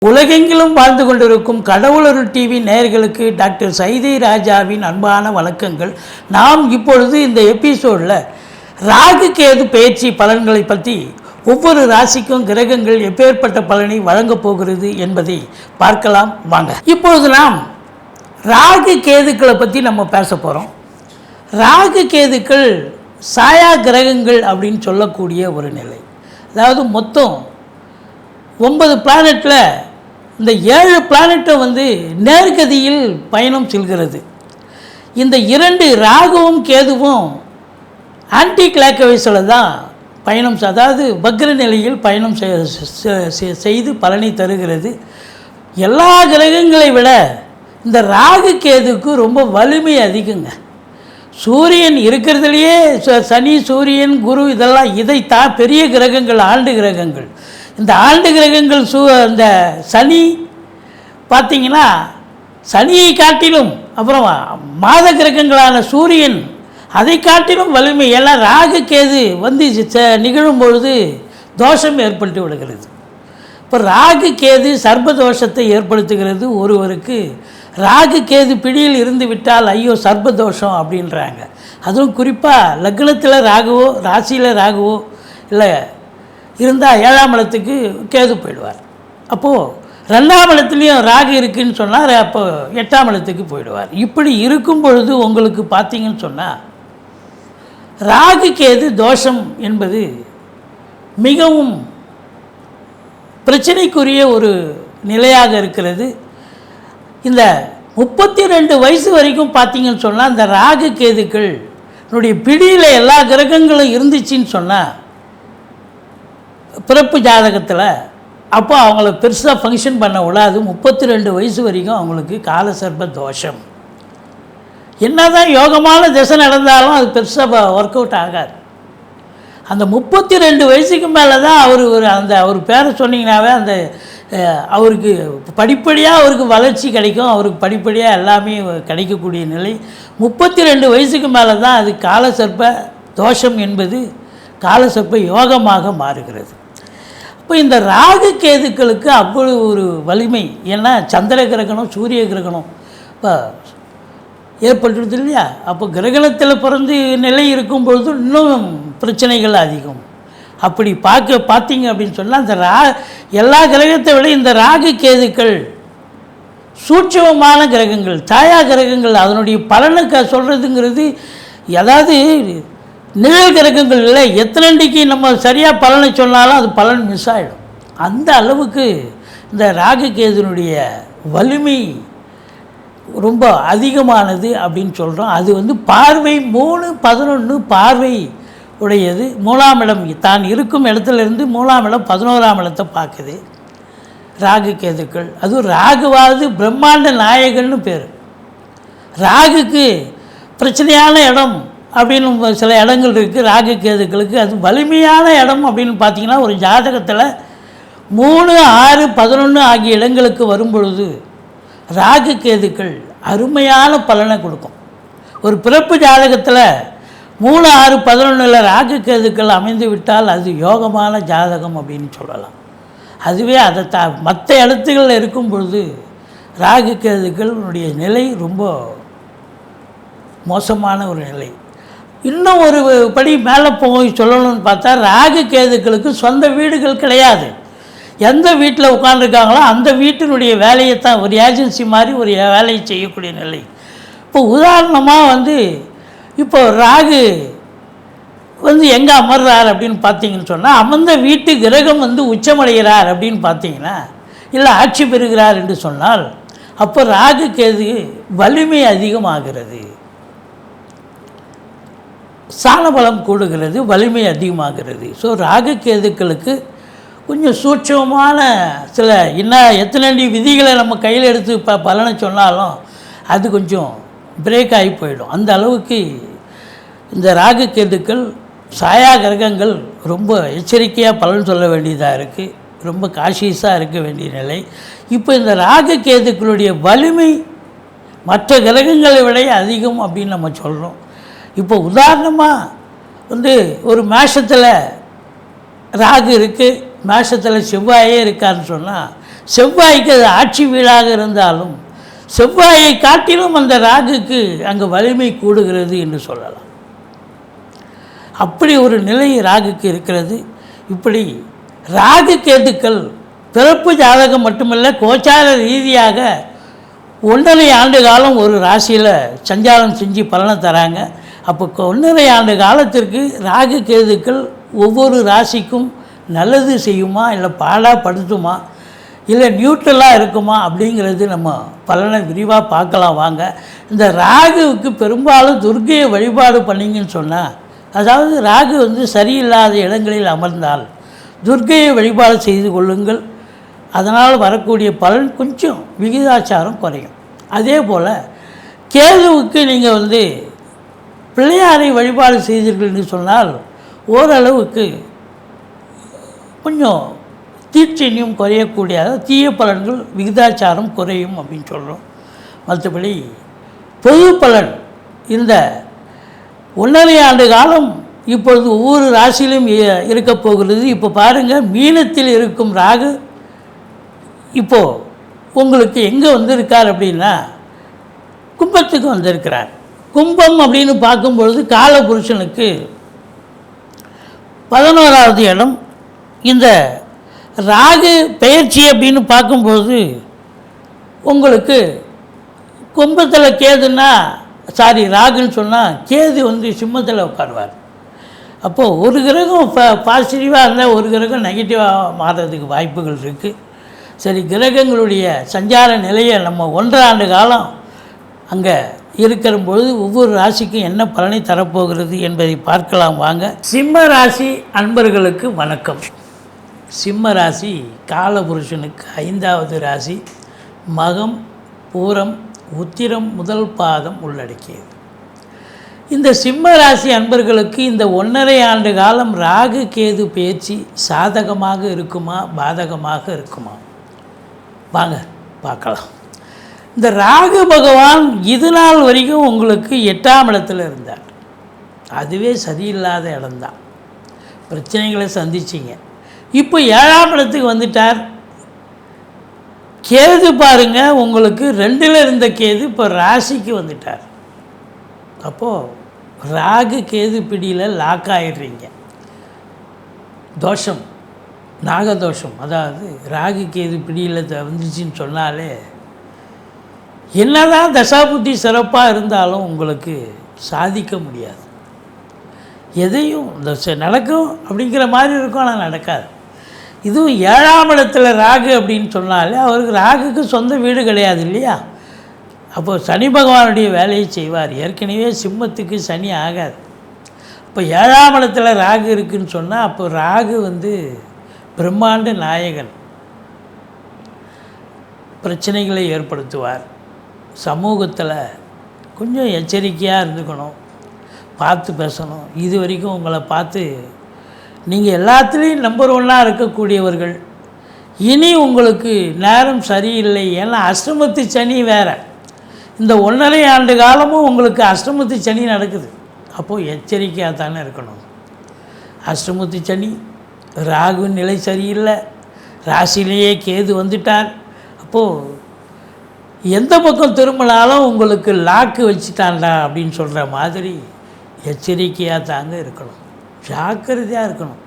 உலகெங்கிலும் வாழ்ந்து கொண்டிருக்கும் கடவுளருள் டிவி நேயர்களுக்கு டாக்டர் சைதை ராஜாவின் அன்பான வணக்கங்கள். நாம் இப்பொழுது இந்த எபிசோடில் ராகு கேது பயிற்சி பலன்களை பற்றி ஒவ்வொரு ராசிக்கும் கிரகங்கள் எப்பேற்பட்ட பலனை வழங்கப் போகிறது என்பதை பார்க்கலாம் வாங்க. இப்பொழுது நாம் ராகு கேதுக்களை பற்றி நம்ம பேச போகிறோம். ராகு கேதுக்கள் சாயா கிரகங்கள் அப்படின்னு சொல்லக்கூடிய ஒரு நிலை. அதாவது மொத்தம் 9 பிளானட்டில் இந்த 7 பிளானட்டை நேர்கதியில் பயணம் செல்கிறது. இந்த 2 ராகுவும் கேதுவும் ஆன்டி கிளாக்வைஸில் தான் பயணம், அதாவது வக்ர நிலையில் பயணம் செய்து பலனை தருகிறது. எல்லா கிரகங்களை விட இந்த ராகு கேதுக்கு ரொம்ப வலிமை அதிகங்க. சூரியன் இருக்கிறதுலையே சனி, சூரியன், குரு இதெல்லாம் இதைத்தான் பெரிய கிரகங்கள், ஆண்டு கிரகங்கள். இந்த ஆண்டு கிரகங்கள் இந்த சனி பார்த்திங்கன்னா சனியை காட்டிலும், அப்புறம் மாத கிரகங்களான சூரியன் அதை காட்டிலும் வலிமை. எல்லாம் ராகு கேது நிகழும் பொழுது தோஷம் ஏற்பட்டு விடுகிறது. இப்போ ராகு கேது சர்ப்பதோஷத்தை ஏற்படுத்துகிறது. ஒருவருக்கு ராகு கேது பிடியில் இருந்து விட்டால் ஐயோ சர்ப்பதோஷம் அப்படின்றாங்க. அதுவும் குறிப்பாக லக்னத்தில் ராகுவோ ராசியில் ராகுவோ இல்லை இருந்தால் 7ஆம் இடத்துக்கு கேது போயிடுவார். அப்போது 2ஆம் இடத்துலையும் ராகு இருக்குதுன்னு சொன்னால் அப்போ 8ஆம் இடத்துக்கு போயிடுவார். இப்படி இருக்கும் பொழுது உங்களுக்கு பார்த்தீங்கன்னு சொன்னால் ராகு கேது தோஷம் என்பது மிகவும் பிரச்சனைக்குரிய ஒரு நிலையாக இருக்கிறது. இந்த 32 வயசு வரைக்கும் பார்த்தீங்கன்னு சொன்னால் இந்த ராகு கேதுக்கள் பிடியில் எல்லா கிரகங்களும் இருந்துச்சின்னு சொன்னால் பிறப்பு ஜாதகத்தில் அப்போ அவங்கள பெருசாக ஃபங்க்ஷன் பண்ண விடாது. 32 வயசு வரைக்கும் அவங்களுக்கு காலசர்ப்ப தோஷம். என்ன தான் யோகமான திசை நடந்தாலும் அது பெருசாக ஒர்க் அவுட் ஆகாது. அந்த 32 வயசுக்கு மேலே தான் அவர் பேரை சொன்னீங்கன்னாவே அவருக்கு படிப்படியாக அவருக்கு வளர்ச்சி கிடைக்கும், அவருக்கு படிப்படியாக எல்லாமே கிடைக்கக்கூடிய நிலை. 32 வயசுக்கு மேலே தான் அது காலசர்ப்ப தோஷம் என்பது காலசர்ப்ப யோகமாக மாறுகிறது. இப்போ இந்த ராகு கேதுக்களுக்கு அவ்வளவு ஒரு வலிமை. ஏன்னா சந்திர கிரகணம், சூரிய கிரகணம் இப்போ ஏற்பட்டுருது இல்லையா? அப்போ கிரகணத்தில் பிறந்து நிலை இருக்கும் பொழுது இன்னும் பிரச்சனைகள் அதிகம். அப்படி பார்த்தீங்க அப்படின்னு சொன்னால் இந்த எல்லா கிரகத்தை விட இந்த ராகு கேதுக்கள் சூட்சமமான கிரகங்கள், சாயா கிரகங்கள். அதனுடைய பலனை சொல்கிறதுங்கிறது, அதாவது நிழல் கிரகங்கள் இல்லை. எத்தனைக்கு நம்ம சரியாக பலனை சொன்னாலும் அது பலன் மிஸ் ஆகிடும். அந்த அளவுக்கு இந்த ராகு கேதுனுடைய வலிமை ரொம்ப அதிகமானது அப்படின்னு சொல்கிறோம். அது பார்வை 3, 11 பார்வை உடையது. 3ஆம் இடம் தான் இருக்கும் இடத்துலேருந்து 3ஆம் இடம் 11ஆம் இடத்தை பார்க்குது ராகு கேதுக்கள். அதுவும் ராகுவாவது பிரம்மாண்ட நாயகன்னு பேர். ராகுக்கு பிரச்சனையான இடம் அப்படின்னு சில இடங்கள் இருக்குது ராகு கேதுக்களுக்கு. அது வலிமையான இடம் அப்படின்னு பார்த்திங்கன்னா ஒரு ஜாதகத்தில் 3, 6, 11 ஆகிய இடங்களுக்கு வரும்பொழுது ராகு கேதுக்கள் அருமையான பலனை கொடுக்கும். ஒரு பிறப்பு ஜாதகத்தில் 3, 6, 11 ராகு கேதுக்கள் அமைந்து விட்டால் அது யோகமான ஜாதகம் அப்படின்னு சொல்லலாம். அதுவே அதை மற்ற இடத்துகளில் இருக்கும் பொழுது ராகு கேதுக்களுடைய நிலை ரொம்ப மோசமான ஒரு நிலை. இன்னும் ஒரு படி மேலே போய் சொல்லணும்னு பார்த்தா ராகு கேதுக்களுக்கு சொந்த வீடுகள் கிடையாது. எந்த வீட்டில் உட்காந்துருக்காங்களோ அந்த வீட்டினுடைய வேலையை தான் ஒரு ஏஜென்சி மாதிரி ஒரு வேலையை செய்யக்கூடிய நிலை. இப்போ உதாரணமாக இப்போ ராகு எங்கே அமர்றார் அப்படின்னு பார்த்தீங்கன்னு சொன்னால் அமர்ந்த வீட்டு கிரகம் உச்சமடைகிறார் அப்படின்னு பார்த்தீங்கன்னா, இல்லை ஆட்சி பெறுகிறார் என்று சொன்னால் அப்போ ராகு கேது வலிமை அதிகமாகிறது, சாணபலம் கூடுகிறது, வலிமை அதிகமாகிறது. ஸோ ராகு கேதுக்களுக்கு கொஞ்சம் சூட்சமான சில எத்தனை விதிகளை நம்ம கையில் எடுத்து பலனை சொன்னாலும் அது கொஞ்சம் பிரேக் ஆகி போயிடும். அந்த அளவுக்கு இந்த ராகு கேதுக்கள் சாயா கிரகங்கள் ரொம்ப எச்சரிக்கையாக பலன் சொல்ல வேண்டியதாக இருக்குது. ரொம்ப காஷியஸாக இருக்க வேண்டிய நிலை. இப்போ இந்த ராகு கேதுக்களுடைய வலிமை மற்ற கிரகங்களை விட அதிகம் அப்படின்னு நம்ம சொல்கிறோம். இப்போ உதாரணமாக ஒரு மேஷத்தில் ராகு இருக்குது, மேஷத்தில் செவ்வாயே இருக்கான்னு சொன்னால் செவ்வாய்க்கு அது ஆட்சி வீடாக இருந்தாலும் செவ்வாயை காட்டிலும் அந்த ராகுக்கு அங்கே வலிமை கூடுகிறது என்று சொல்லலாம். அப்படி ஒரு நிலை ராகுக்கு இருக்கிறது. இப்படி ராகு கேதுக்கள் பிறப்பு ஜாதகம் மட்டுமல்ல, கோச்சார ரீதியாக 1.5 ஆண்டு காலம் ஒரு ராசியில் சஞ்சாரம் செஞ்சு பலனை தராங்க. அப்போ 1.5 ஆண்டு காலத்திற்கு ராகு கேதுக்கள் ஒவ்வொரு ராசிக்கும் நல்லது செய்யுமா, இல்லை பாடாப்படுத்துமா, இல்லை நியூட்ரலாக இருக்குமா அப்படிங்கிறது நம்ம பலனை விரிவாக பார்க்கலாம் வாங்க. இந்த ராகுவுக்கு பெரும்பாலும் துர்க்கையை வழிபாடு பண்ணிங்கன்னு சொன்னால், அதாவது ராகு சரியில்லாத இடங்களில் அமர்ந்தால் துர்க்கையை வழிபாடு செய்து கொள்ளுங்கள். அதனால் வரக்கூடிய பலன் கொஞ்சம் விகிதாச்சாரம் குறையும். அதே போல் கேதுவுக்கு நீங்கள் பிள்ளையாரை வழிபாடு செய்தீர்கள்னு சொன்னால் ஓரளவுக்கு கொஞ்சம் தீட்சண்யம் குறையக்கூடிய தீய பலன்கள் விகிதாச்சாரம் குறையும் அப்படின்னு சொல்கிறோம். மற்றபடி பொது பலன் இந்த 1.5 ஆண்டு காலம் இப்பொழுது ஒவ்வொரு ராசியிலும் இருக்க போகிறது. இப்போ பாருங்கள், மீனத்தில் இருக்கும் ராகு இப்போது உங்களுக்கு எங்கே வந்திருக்கார் அப்படின்னா கும்பத்துக்கு வந்திருக்கிறார். கும்பம் அப்படின்னு பார்க்கும்பொழுது காலபுருஷனுக்கு 11வது இடம். இந்த ராகு பெயர்ச்சி அப்படின்னு பார்க்கும்போது உங்களுக்கு கும்பத்தில் கேதுன்னா ராகுன்னு சொன்னால் கேது சிம்மத்தில் உட்காருவார். அப்போது ஒரு கிரகம் பாசிட்டிவாக இருந்தால் ஒரு கிரகம் நெகட்டிவாக மாறுறதுக்கு வாய்ப்புகள் இருக்குது. சரி, கிரகங்களுடைய சஞ்சார நிலையை நம்ம 1.5 ஆண்டு காலம் அங்கே இருக்கிற பொழுது ஒவ்வொரு ராசிக்கும் என்ன பலனை தரப்போகிறது என்பதை பார்க்கலாம் வாங்க. சிம்ம ராசி அன்பர்களுக்கு வணக்கம். சிம்ம ராசி காலபுருஷனுக்கு 5வது ராசி. மகம், பூரம், உத்திரம் முதல் பாதம் உள்ளடக்கியது. இந்த சிம்ம ராசி அன்பர்களுக்கு இந்த 1.5 ஆண்டு காலம் ராகு கேது பேச்சு சாதகமாக இருக்குமா, பாதகமாக இருக்குமா? வாங்க பார்க்கலாம். இந்த ராகு பகவான் இது நாள் வரைக்கும் உங்களுக்கு 8ஆம் இடத்துல இருந்தார். அதுவே சரியில்லாத இடம்தான், பிரச்சனைகளை சந்திச்சிங்க. இப்போ 7ஆம் இடத்துக்கு வந்துட்டார். கேது பாருங்கள், உங்களுக்கு 2ல் இருந்த கேது இப்போ ராசிக்கு வந்துட்டார். அப்போது ராகு கேது பிடியில் லாக் ஆகிடுறீங்க. தோஷம், நாகதோஷம், அதாவது ராகு கேது பிடியில் வந்துச்சுன்னு சொன்னாலே என்னதான் தசாபுத்தி சிறப்பாக இருந்தாலும் உங்களுக்கு சாதிக்க முடியாது. எதையும் நடக்கும் அப்படிங்கிற மாதிரி இருக்கும், ஆனால் நடக்காது. இதுவும் 7ஆம் இடத்துல ராகு அப்படின்னு சொன்னாலே அவருக்கு ராகுக்கு சொந்த வீடு கிடையாது இல்லையா? அப்போது சனி பகவானுடைய வேலையை செய்வார். ஏற்கனவே சிம்மத்துக்கு சனி ஆகாது. இப்போ 7ஆம் இடத்துல ராகு இருக்குதுன்னு சொன்னால் அப்போ ராகு பிரம்மாண்ட நாயகன், பிரச்சனைகளை ஏற்படுத்துவார். சமூகத்தில் கொஞ்சம் எச்சரிக்கையாக இருந்துக்கணும், பார்த்து பேசணும். இது வரைக்கும் உங்களை பார்த்து நீங்கள் எல்லாத்துலேயும் நம்பர் 1 இருக்கக்கூடியவர்கள் இனி உங்களுக்கு நேரம் சரியில்லை. ஏன்னா அஷ்டமத்து சனி வேறு. இந்த 1.5 ஆண்டு காலமும் உங்களுக்கு அஷ்டமத்து சனி நடக்குது. அப்போது எச்சரிக்கையாக தானே இருக்கணும். அஷ்டமத்து சனி, ராகு நிலை சரியில்லை, ராசியிலேயே கேது வந்துட்டார். அப்போது எந்த பக்கம் திரும்பினாலும் உங்களுக்கு லாக்கு வச்சுட்டான்டா அப்படின்னு சொல்கிற மாதிரி எச்சரிக்கையாக தாங்க இருக்கணும், ஜாக்கிரதையாக இருக்கணும்.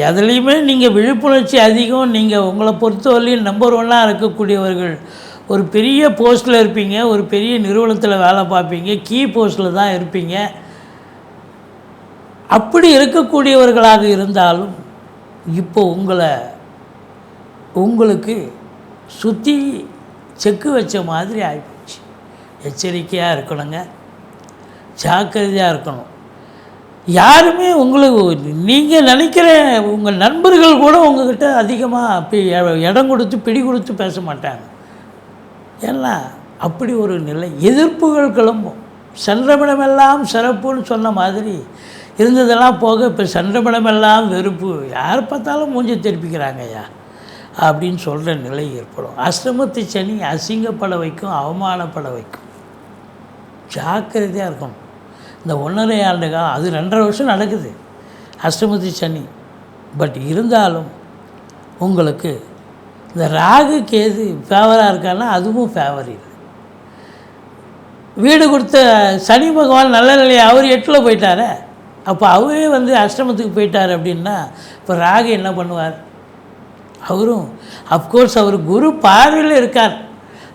எதுலேயுமே நீங்கள் விழிப்புணர்ச்சி அதிகம். நீங்கள் உங்களை பொறுத்தவரையிலும் நம்பர் 1 இருக்கக்கூடியவர்கள் ஒரு பெரிய போஸ்ட்டில் இருப்பீங்க, ஒரு பெரிய நிறுவனத்தில் வேலை பார்ப்பீங்க, கீ போஸ்ட்டில் தான் இருப்பீங்க. அப்படி இருக்கக்கூடியவர்களாக இருந்தாலும் இப்போ உங்களுக்கு சுற்றி செக்கு வச்ச மாதிரி ஆகிப்போச்சு. எச்சரிக்கையாக இருக்கணுங்க, ஜாக்கிரதையாக இருக்கணும். யாருமே உங்களுக்கு நீங்கள் நினைக்கிற உங்கள் நண்பர்கள் கூட உங்கள்கிட்ட அதிகமாக இடம் கொடுத்து பிடி கொடுத்து பேச மாட்டாங்க. ஏன்னா அப்படி ஒரு நிலை, எதிர்ப்புகள் கிளம்பும். சென்றமிடமெல்லாம் சிறப்புன்னு சொன்ன மாதிரி இருந்ததெல்லாம் போக இப்போ சென்றமிடமெல்லாம் வெறுப்பு, யார் பார்த்தாலும் மூஞ்சி திருப்பிக்கிறாங்க ஐயா அப்படின்னு சொல்கிற நிலை ஏற்படும். அஷ்டமத்து சனி அசிங்கப்பட வைக்கும், அவமானப்பட வைக்கும். ஜாக்கிரதையாக இருக்கணும். இந்த 1.5 ஆண்டு காலம், அது 2.5 வருஷம் நடக்குது அஷ்டமத்து சனி. பட் இருந்தாலும் உங்களுக்கு இந்த ராகு கேது ஃபேவராக இருக்கான்னா அதுவும் ஃபேவர் இல்லை. வீடு கொடுத்த சனி பகவான் நல்ல நிலையை அவர் 8ல் போயிட்டாரே, அப்போ அவரே வந்து அஷ்டமத்துக்கு போயிட்டார் அப்படின்னா இப்போ ராகு என்ன பண்ணுவார்? அவரும் அஃப்கோர்ஸ் அவர் குரு பார்வையில் இருக்கார்.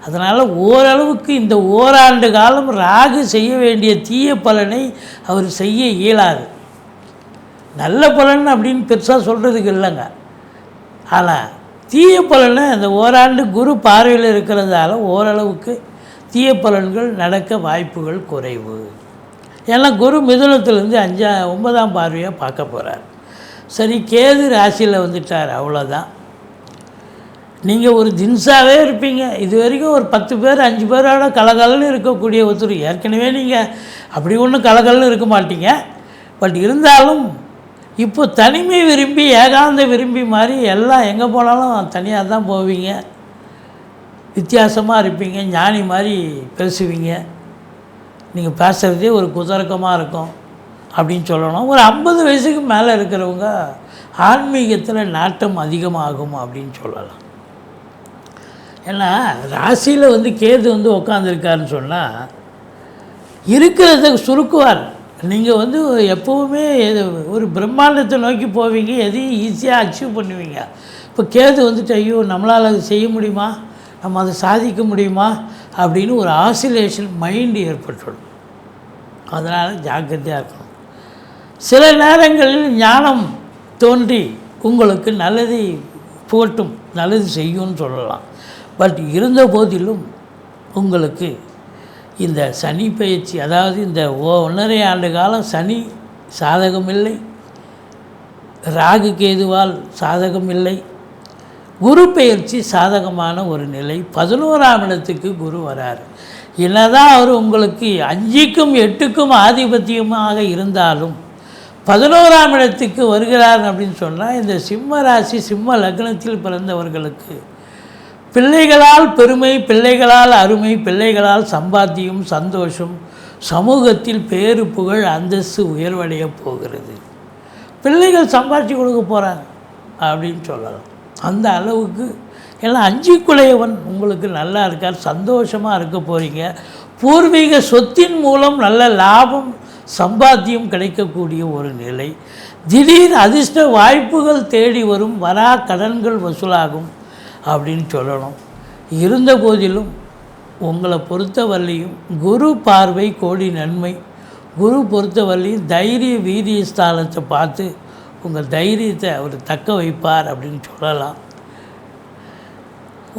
அதனால் ஓரளவுக்கு இந்த ஓராண்டு காலம் ராகு செய்ய வேண்டிய தீய பலனை அவர் செய்ய இயலாது. நல்ல பலன் அப்படின்னு பெருசாக சொல்கிறதுக்கு இல்லைங்க. ஆனால் தீய பலனை அந்த ஓராண்டு குரு பார்வையில் இருக்கிறதால ஓரளவுக்கு தீய பலன்கள் நடக்க வாய்ப்புகள் குறைவு. ஏன்னா குரு மிதுனத்திலேருந்து 9ஆம் பார்வையாக பார்க்க போகிறார். சரி, கேது ராசியில் வந்துட்டார், அவ்வளோதான். நீங்கள் ஒரு தின்ஸாகவே இருப்பீங்க. இது வரைக்கும் ஒரு 10 பேர் 5 பேரோட கலகலன்னு இருக்கக்கூடிய ஒருத்தர். ஏற்கனவே நீங்கள் அப்படி ஒன்றும் கலகலன்னு இருக்க மாட்டீங்க. பட் இருந்தாலும் இப்போ தனிமை விரும்பி ஏகாந்த விரும்பி மாதிரி எல்லாம் எங்கே போனாலும் தனியாக தான் போவீங்க. வித்தியாசமாக இருப்பீங்க, ஞானி மாதிரி பேசுவீங்க. நீங்கள் பேசுகிறதே ஒரு குதர்க்கமாக இருக்கும் அப்படின்னு சொல்லணும். ஒரு 50 வயசுக்கு மேலே இருக்கிறவங்க ஆன்மீகத்தில் நாட்டம் அதிகமாகும் அப்படின்னு சொல்லலாம். ஏன்னா ராசியில் வந்து கேது வந்து உட்காந்துருக்காருன்னு சொன்னால் இருக்கிறத சுருக்குவார். நீங்கள் வந்து எப்போவுமே ஒரு பிரம்மாண்டத்தை நோக்கி போவீங்க, எதையும் ஈஸியாக அச்சீவ் பண்ணுவீங்க. இப்போ கேது வந்துட்டு ஐயோ நம்மளால் அது செய்ய முடியுமா, நம்ம அதை சாதிக்க முடியுமா அப்படின்னு ஒரு ஆசிலேஷன் மைண்டு ஏற்பட்டுடும். அதனால் ஜாக்கிரதையாக இருக்கணும். சில நேரங்களில் ஞானம் தோன்றி உங்களுக்கு நல்லதை போட்டும் நல்லது செய்யும்னு சொல்லலாம். பட் இருந்த போதிலும் உங்களுக்கு இந்த சனி பயிற்சி, அதாவது இந்த 1.5 ஆண்டு காலம் சனி சாதகமில்லை, ராகு கேதுவால் சாதகமில்லை, குரு பயிற்சி சாதகமான ஒரு நிலை. 11ஆம் இடத்துக்கு குரு வரார். என்னதான் அவர் உங்களுக்கு 5க்கும் 8க்கும் ஆதிபத்தியமாக இருந்தாலும் 11ஆம் இடத்துக்கு வருகிறார் அப்படின்னு சொன்னால் இந்த சிம்ம ராசி சிம்ம லக்னத்தில் பிறந்தவர்களுக்கு பிள்ளைகளால் பெருமை, பிள்ளைகளால் அருமை, பிள்ளைகளால் சம்பாத்தியம், சந்தோஷம், சமூகத்தில் பேரு புகழ் அந்தஸ்து உயர்வடைய போகிறது. பிள்ளைகள் சம்பாதிச்சு கொடுக்க போகிறாங்க அப்படின்னு சொல்லலாம். அந்த அளவுக்கு எல்லாம் 5க்குடையவன் உங்களுக்கு நல்லா இருக்கார், சந்தோஷமாக இருக்க போகிறீங்க. பூர்வீக சொத்தின் மூலம் நல்ல லாபம் சம்பாத்தியம் கிடைக்கக்கூடிய ஒரு நிலை. திடீர் அதிர்ஷ்ட வாய்ப்புகள் தேடி வரும், வரா கடன்கள் வசூலாகும் அப்படின்னு சொல்லணும். இருந்த போதிலும் உங்களை பொறுத்தவரையும் குரு பார்வை கோடி நன்மை. குரு பொறுத்தவரையும் தைரிய வீரிய ஸ்தானத்தை பார்த்து உங்கள் தைரியத்தை அவர் தக்க வைப்பார் அப்படின்னு சொல்லலாம்.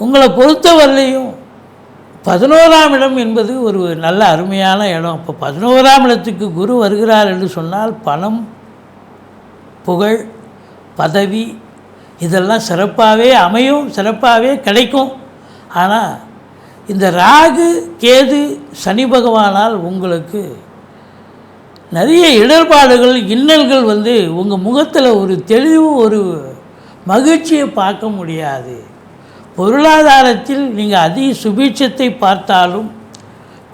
உங்களை பொறுத்தவரையும் 11ஆம் இடம் என்பது ஒரு நல்ல அருமையான இடம். அப்போ 11ஆம் இடத்துக்கு குரு வருகிறார் என்று சொன்னால் பணம், புகழ், பதவி இதெல்லாம் சிறப்பாகவே அமையும், சிறப்பாகவே கிடைக்கும். ஆனால் இந்த ராகு கேது சனி பகவானால் உங்களுக்கு நிறைய இடர்பாடுகள் இன்னல்கள் வந்து உங்கள் முகத்தில் ஒரு தெளிவு, ஒரு மகிழ்ச்சியை பார்க்க முடியாது. பொருளாதாரத்தில் நீங்கள் அதிக சுபீட்சத்தை பார்த்தாலும்,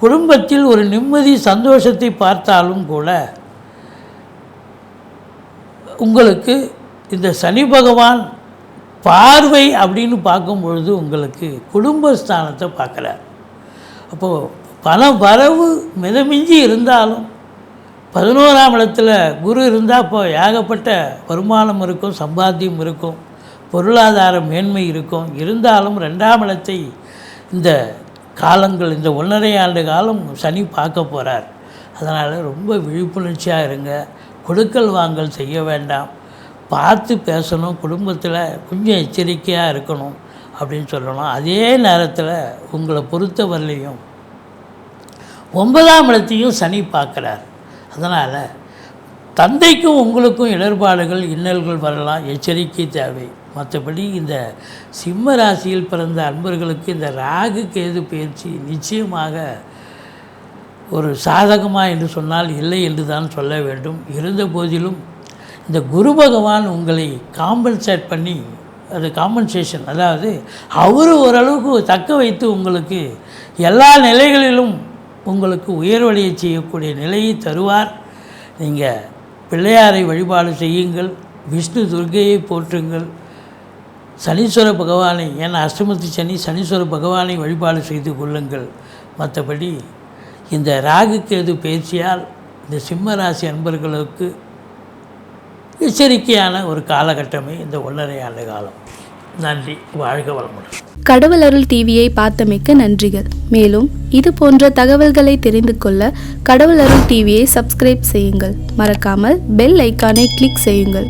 குடும்பத்தில் ஒரு நிம்மதி சந்தோஷத்தை பார்த்தாலும் கூட உங்களுக்கு இந்த சனி பகவான் பார்வை அப்படின்னு பார்க்கும் பொழுது உங்களுக்கு குடும்பஸ்தானத்தை பார்க்குறார். அப்போது பண வரவு மிதமிஞ்சி இருந்தாலும் 11ஆம் இடத்துல குரு இருந்தால் அப்போ ஏகப்பட்ட வருமானம் இருக்கும், சம்பாத்தியம் இருக்கும், பொருளாதார மேன்மை இருக்கும். இருந்தாலும் 2ஆம் இடத்தை இந்த காலங்கள், இந்த 1.5 ஆண்டு காலம் சனி பார்க்க போகிறார். அதனால் ரொம்ப விழிப்புணர்ச்சியாக இருங்க. கொடுக்கல் வாங்கல் செய்ய வேண்டாம், பார்த்து பேசணும், குடும்பத்தில் கொஞ்சம் எச்சரிக்கையாக இருக்கணும் அப்படின்னு சொல்லணும். அதே நேரத்தில் உங்களை பொறுத்தவரையிலையும் 9ஆம் இடத்தையும் சனி பார்க்குறார். அதனால் தந்தைக்கும் உங்களுக்கும் இடர்பாடுகள் இன்னல்கள் வரலாம், எச்சரிக்கை தேவை. மற்றபடி இந்த சிம்ம ராசியில் பிறந்த அன்பர்களுக்கு இந்த ராகு கேது பயிற்சி நிச்சயமாக ஒரு சாதகமாக என்று சொன்னால் இல்லை என்று தான் சொல்ல வேண்டும். இருந்த போதிலும் இந்த குரு பகவான் உங்களை காம்பன்சேட் பண்ணி, அது காம்பன்சேஷன், அதாவது அவர் ஓரளவுக்கு தக்க வைத்து உங்களுக்கு எல்லா நிலைகளிலும் உங்களுக்கு உயர்வடைய செய்யக்கூடிய நிலையை தருவார். நீங்கள் பிள்ளையாரை வழிபாடு செய்யுங்கள், விஷ்ணு துர்க்கையை போற்றுங்கள், சனீஸ்வர பகவானை, ஏன்னா அஷ்டமத்து சனி, சனீஸ்வர பகவானை வழிபாடு செய்து கொள்ளுங்கள். மற்றபடி இந்த ராகு கேது பயிற்சியால் இந்த சிம்ம ராசி அன்பர்களுக்கு எச்சரிக்கையான ஒரு காலகட்டமே இந்த 1.5 ஆண்டு காலம். நன்றி, வாழ்க வளமுடன். கடவுள் அருள் டிவியை பார்த்தமைக்க நன்றிகள். மேலும் இது போன்ற தகவல்களை தெரிந்து கொள்ள கடவுள் அருள் டிவியை சப்ஸ்கிரைப் செய்யுங்கள். மறக்காமல் பெல் ஐக்கானை கிளிக் செய்யுங்கள்.